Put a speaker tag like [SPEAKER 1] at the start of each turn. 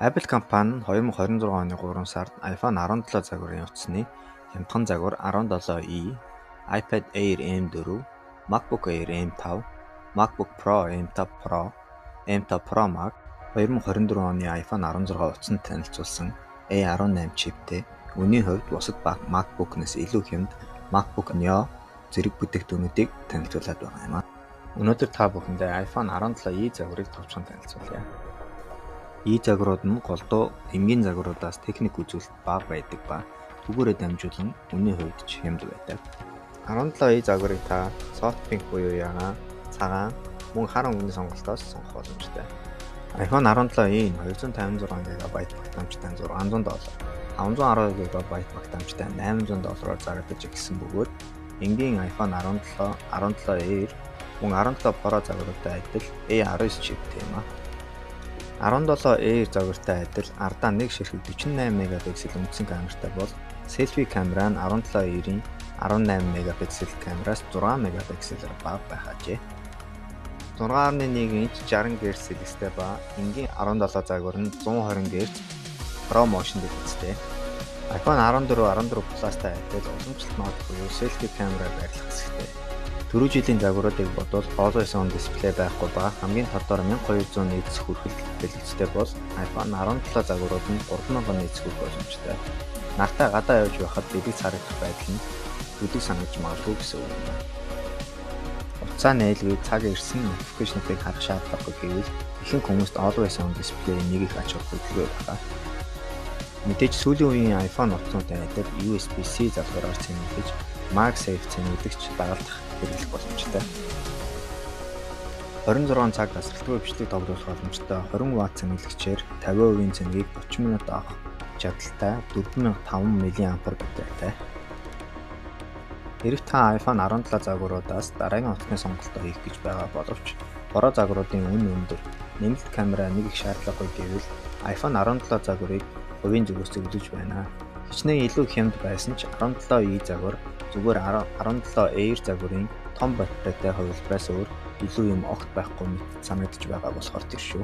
[SPEAKER 1] Apple компани нь 2026 оны 3 сард iPhone 17 загварын утасны хямдхан загвар 17e, iPad Air M4, MacBook Air M5, MacBook Pro M5 Pro, M5 Pro Max 2024 оны iPhone 16 утасанд танилцуулсан A18 чиптэй үнийн хувьд бусад MacBook-наас илүү хямд MacBook Neo зэрэг бүтээгдэхүүнүүдийг танилцуулаад байгаа юм аа. Өнөөдөр та бүхэндээ iPhone 17e загварыг товчхон танилцуулъя. E загварууд нь голдуу энгийн загваруудаас техник үзүүлэлт бага байдаг ба түгээрээ дамжуулан үнийн хувьд ч хямд байдаг. 17e загварыг та SoftBank буюу ягаан, цагаан, мөн хар өнгөний сонголтоос сонгох боломжтой. iPhone 17e нь 256 GB багтаамжтай $600, 512 GB багтаамжтай $800-оор зарагдаж ирсэн бөгөөд энгийн iPhone 17, 17 Air, мөн 17 Pro загваруудтай адил A19 чиптэй юм аа. 17 Air загвартай адил ардаа нэг ширхэг 48 мегапиксел үндсэн камертай бол селфи камера нь 17 Air-ийн 18 мегапиксел камераас 6 мегапикселээр бага байх ажээ. 6.1 инч 60 Гц сэлгэстэй ба энгийн 17 загвар нь 120 Гц Pro Motion дэлгэцтэй. iPhone 14, 14 Plus-тай адил уламжлалт мод буюу селфи камера байрлах хэсэгтэй. Түрүү жилийн загваруудыг бодвол Always On дисплей байхгүй ба хамгийн тодор 1200 нийцэх хүртэл дэлгэцтэй бол iPhone 17 загварууд нь 3000 нийцэх хүрэх боломжтой. Нартай гадаа явж байхад дэлгэц харагдах байдал нь бүдэг санагдаж магадгүй гэсэн үг юм. Утсаа нээлгүй цаг ирсэн notification-ыг харах шаардлагагүй гэвэл ихэнх хүмүүст Always On дисплей нэг их ач холбогдолтой байна. Мэдээж сүүлийн үеийн iPhone утснуудын адил USB-C залгуураар цэнэглэж MagSafe цэнэглэгч дагалдах хэрэглэх боломжтой. 26 цаг тасралтгүй бичлэг тоглох боломжтой 20W цэнэглэгчээр 50% цэнэгийг 30 минут авах чадaltaй 4500 мАh батарейтай. Хэрэг та iPhone 17 загваруудаас дараагийн утасны сонголтоо хийх гэж байгаа боловч Pro загваруудын үн өндөр, нэмэлт камера нэг их шаардлагагүй гэвэл iPhone 17 загварыг хувийн зүгээс зөвлөж байна. Хичнээн илүү хямд байсан ч 17e загвар зүгээр 17 Air загварын том батарейтай хувилбараас өөр илүү юм огт байхгүй мэт санагдаж байгаа болохоор тэр шүү.